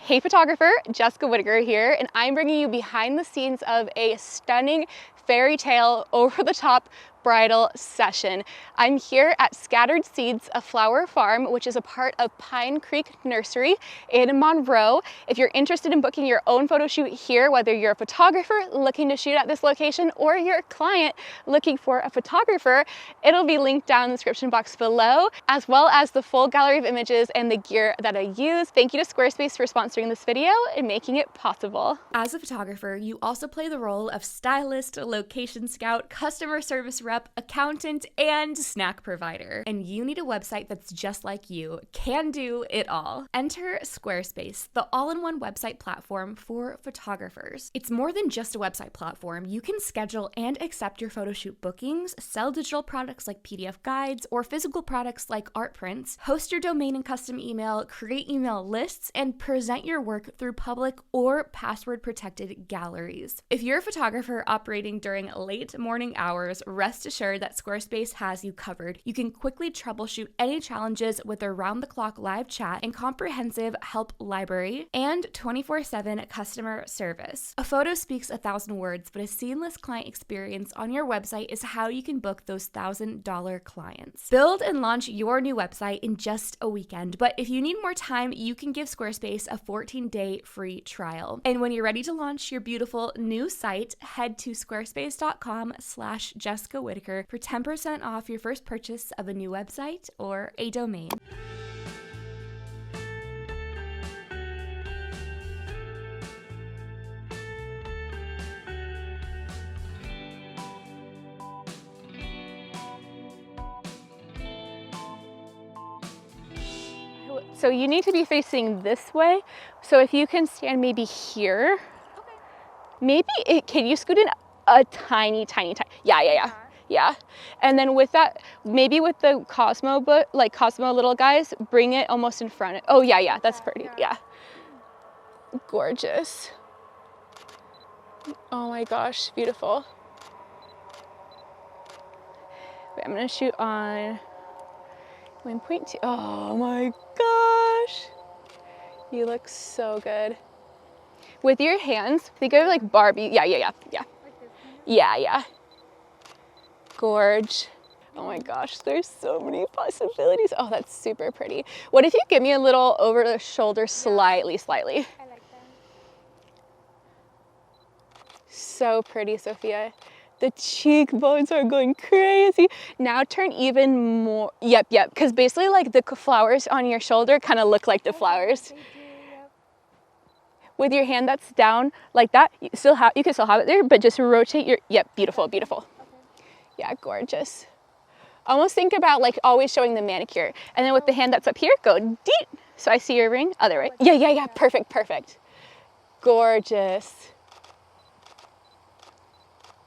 Hey photographer, Jessica Whitaker here, and I'm bringing you behind the scenes of a stunning fairy tale over-the-top bridal session. I'm here at Scattered Seeds, a flower farm, which is a part of Pine Creek Nursery in Monroe. If you're interested in booking your own photo shoot here, whether you're a photographer looking to shoot at this location or you're a client looking for a photographer, it'll be linked down in the description box below, as well as the full gallery of images and the gear that I use. Thank you to Squarespace for sponsoring this video and making it possible. As a photographer, you also play the role of stylist, location scout, customer service rep, accountant, and snack provider. And you need a website that's just like you, can do it all. Enter Squarespace, the all-in-one website platform for photographers. It's more than just a website platform. You can schedule and accept your photo shoot bookings, sell digital products like PDF guides, or physical products like art prints, host your domain and custom email, create email lists, and present your work through public or password-protected galleries. If you're a photographer operating during late morning hours, rest assured that Squarespace has you covered. You can quickly troubleshoot any challenges with their round-the-clock live chat and comprehensive help library and 24/7 customer service. A photo speaks 1,000 words, but a seamless client experience on your website is how you can book those $1,000 clients. Build and launch your new website in just a weekend, but if you need more time, you can give Squarespace a 14-day free trial. And when you're ready to launch your beautiful new site, head to squarespace.com/Jessica Whitaker for 10% off your first purchase of a new website or a domain. So you need to be facing this way. So if you can stand maybe here, maybe can you scoot in a tiny. Yeah. And then with that, maybe with the Cosmo, but like Cosmo little guys, bring it almost in front. Oh yeah, that's pretty. Yeah. Gorgeous. Oh my gosh, beautiful. Wait, I'm gonna shoot on 1.2. Oh my gosh. You look so good. With your hands, think of like Barbie. Yeah. Yeah. Gorge. Oh my gosh, there's so many possibilities. Oh, that's super pretty. What if you give me a little over the shoulder slightly? I like that. So pretty, Sophia. The cheekbones are going crazy. Now turn even more. Yep. Because basically like the flowers on your shoulder kind of look like the flowers. They do, yep. With your hand that's down like that, you can still have it there, but just rotate your, yep, beautiful. Okay. Yeah, gorgeous. Almost think about like always showing the manicure. And then with the hand that's up here, go deep. So I see your ring, other way. Yeah, perfect. Gorgeous.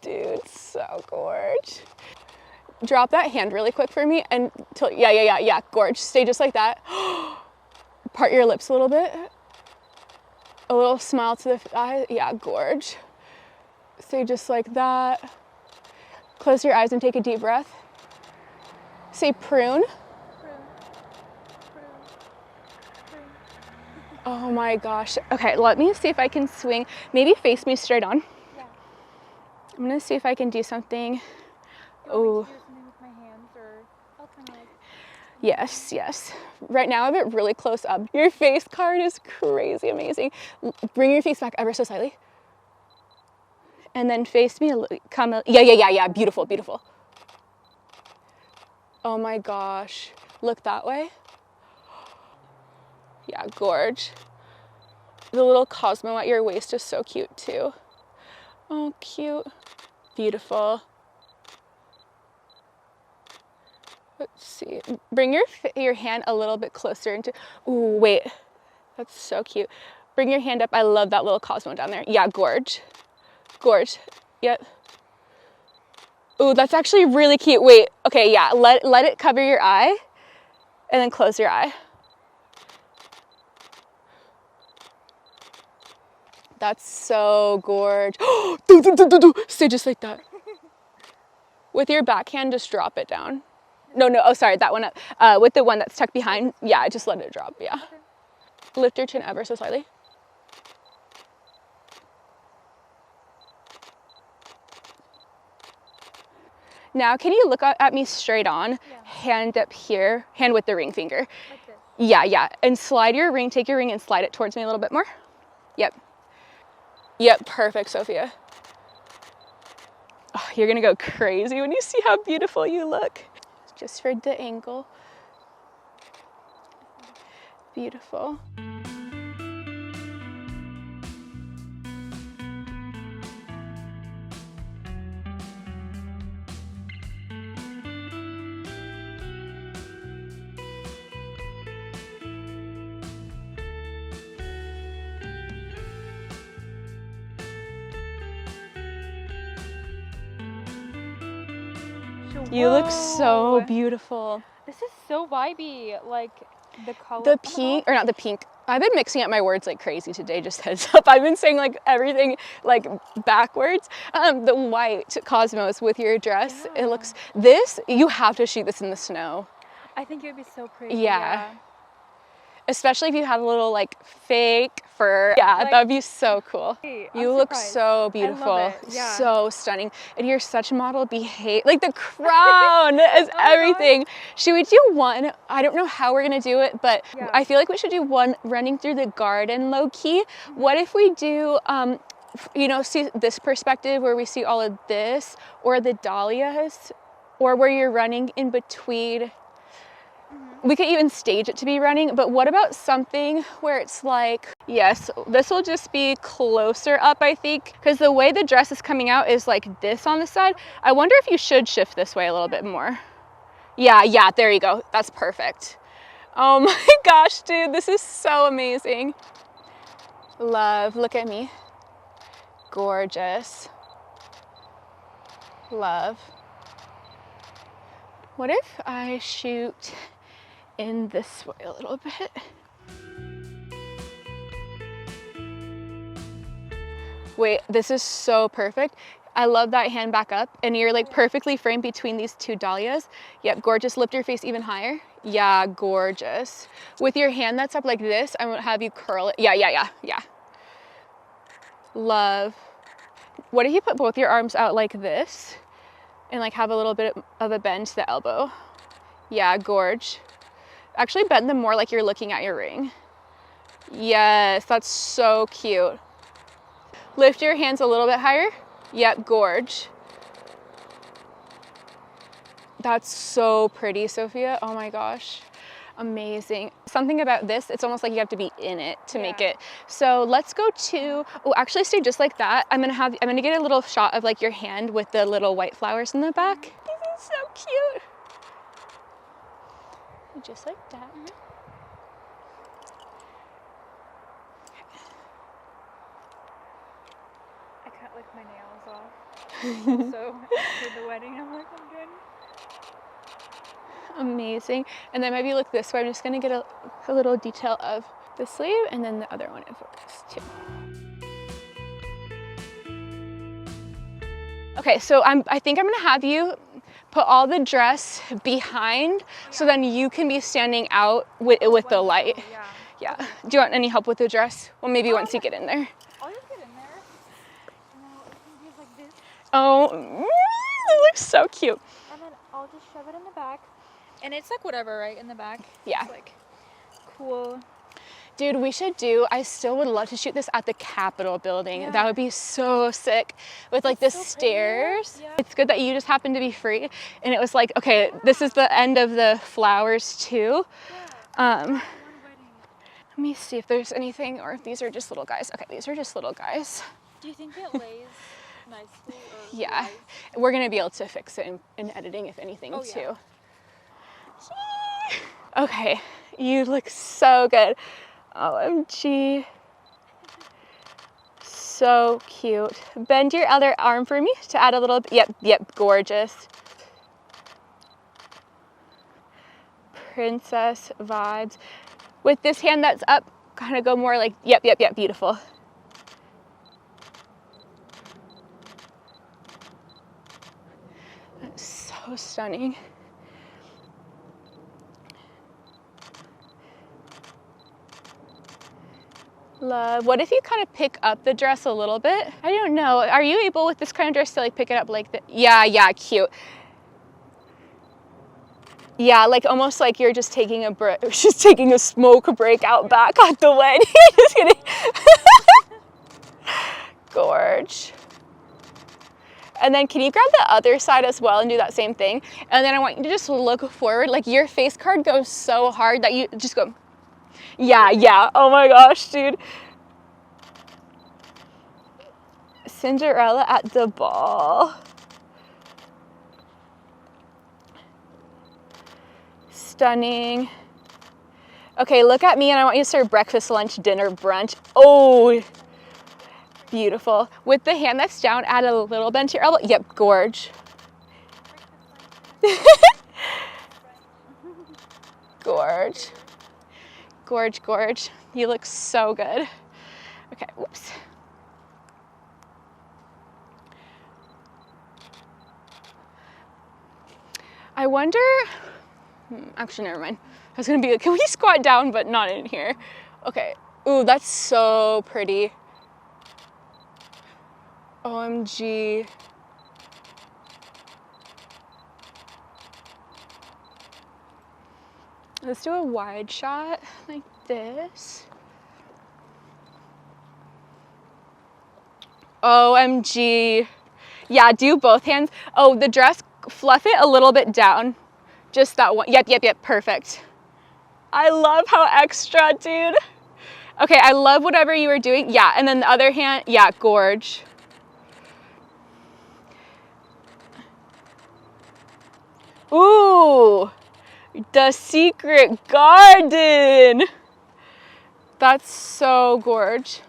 Dude, so gorge. Drop that hand really quick for me and yeah, gorge. Stay just like that. Part your lips a little bit. A little smile to the eye. Yeah, gorge. Stay just like that. Close your eyes and take a deep breath. Say prune. Oh my gosh. Okay, let me see if I can swing. Maybe face me straight on. Yeah. I'm gonna see if I can do something. Oh. With my hands or kind of like. Yes. Right now I have it really close up. Your face card is crazy amazing. Bring your face back ever so slightly. And then face me, yeah, beautiful. Oh my gosh, look that way. Yeah, gorge. The little Cosmo at your waist is so cute too. Oh, cute. Beautiful. Let's see. Bring your hand a little bit closer into, ooh, wait. That's so cute. Bring your hand up. I love that little Cosmo down there. Yeah, gorge. Yep. Ooh, that's actually really cute. Wait, okay, yeah. Let it cover your eye and then close your eye. That's so gorge. Stay just like that. With your backhand, just drop it down. No, oh, sorry, that one up. With the one that's tucked behind, yeah, just let it drop, yeah. Lift your chin ever so slightly. Now, can you look at me straight on? Yeah. Hand up here, hand with the ring finger. Like this. Yeah, yeah. And slide your ring, take your ring and slide it towards me a little bit more. Yep. Yep, perfect, Sophia. Oh, you're gonna go crazy when you see how beautiful you look. Just for the angle. Beautiful. You look so beautiful. This is so vibey. Like the color. The pink, or not the pink. I've been mixing up my words like crazy today, just heads up. I've been saying like everything like backwards. The white Cosmos with your dress, Yeah. it looks, this, you have to shoot this in the snow. I think it would be so pretty. Yeah. Especially if you have a little like fake fur. Yeah, Like, that would be so cool. Hey, You I'm look surprised. so beautiful. I love it. Yeah. So stunning. And you're such model behavior. Like the crown is my everything. Should we do one? I don't know how we're gonna do it, but Yeah. I feel like we should do one running through the garden low key. What if we do you know, see this perspective where we see all of this, or the dahlias, or where you're running in between. We could even stage it to be running, but what about something where it's like, yes, this will just be closer up, I think, because the way the dress is coming out is like this on the side. I wonder if you should shift this way a little bit more. Yeah, yeah, there you go. That's perfect. Oh my gosh, dude, this is so amazing. Love, look at me. Gorgeous. Love. What if I shoot in this way a little bit? Wait, this is so perfect. I love that hand back up, and you're like perfectly framed between these two dahlias. Yep, gorgeous. Lift your face even higher. Yeah, gorgeous. With your hand that's up like this, I'm gonna have you curl it. Yeah, yeah, yeah, yeah. Love. What if you put both your arms out like this and like have a little bit of a bend to the elbow? Yeah, gorge. Actually bend them more like you're looking at your ring. Yes, that's so cute. Lift your hands a little bit higher. Yep, gorge. That's so pretty, Sophia. Oh my gosh. Amazing. Something about this, it's almost like you have to be in it to make it. So let's go to, oh, actually stay just like that. I'm gonna get a little shot of like your hand with the little white flowers in the back. This is so cute. Just like that. I cut like my nails off. So after the wedding, I'm like, I'm good. Amazing. And then maybe look this way. I'm just gonna get a little detail of the sleeve and then the other one in focus too. Okay, so I think I'm gonna have you put all the dress behind so then you can be standing out with the light. Yeah. Yeah. Do you want any help with the dress? Well, maybe once you get in there. I'll just get in there. And I'll use like this. Oh, it looks so cute. And then I'll just shove it in the back. And it's like whatever, right? In the back. Yeah. It's like cool. Dude, we should I still would love to shoot this at the Capitol building. Yeah. That would be so sick with like the so pretty. stairs. Yeah. It's good that you just happened to be free. And it was like, okay, this is the end of the flowers too. Yeah. Let me see if there's anything, or if these are just little guys. Okay, these are just little guys. Do you think it lays nicely? Or Yeah, lies? we're gonna be able to fix it in editing if anything Oh, yeah. too. Okay, you look so good. OMG. So cute. Bend your other arm for me to add a little bit. Yep, gorgeous. Princess vibes. With this hand that's up, kind of go more like, yep, beautiful. That's so stunning. Love. What if you kind of pick up the dress a little bit? I don't know. Are you able with this kind of dress to like pick it up like that? Yeah, cute. Yeah, like almost like you're just taking a break, just taking a smoke break out back at the wedding. Just kidding. Gorge. And then can you grab the other side as well and do that same thing? And then I want you to just look forward. Like your face card goes so hard that you just go, yeah, yeah. Oh my gosh, dude. Cinderella at the ball. Stunning. Okay, look at me and I want you to serve breakfast, lunch, dinner, brunch. Oh, beautiful. With the hand that's down, add a little bend to your elbow. Yep, gorge. Gorge. Gorge, gorge. You look so good. Okay, whoops. I wonder, actually never mind. I was gonna be like, can we squat down, but not in here. Okay, ooh, that's so pretty. OMG. Let's do a wide shot like this. OMG. Yeah, do both hands. Oh, the dress, fluff it a little bit down. Just that one. Yep, yep, yep, perfect. I love how extra, dude. Okay, I love whatever you were doing. Yeah, and then the other hand, yeah, gorge. Ooh, the secret garden. That's so gorge.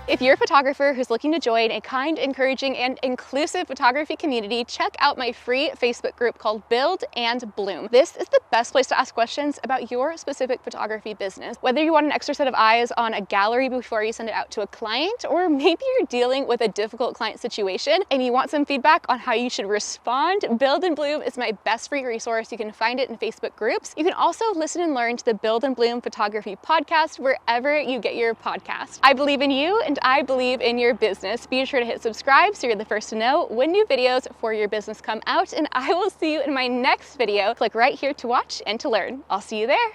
If you're a photographer who's looking to join a kind, encouraging, and inclusive photography community, check out my free Facebook group called Build and Bloom. This is the best place to ask questions about your specific photography business. Whether you want an extra set of eyes on a gallery before you send it out to a client, or maybe you're dealing with a difficult client situation and you want some feedback on how you should respond, Build and Bloom is my best free resource. You can find it in Facebook groups. You can also listen and learn to the Build and Bloom Photography podcast wherever you get your podcast. I believe in you and I believe in your business. Be sure to hit subscribe so you're the first to know when new videos for your business come out, and I will see you in my next video. Click right here to watch and to learn. I'll see you there.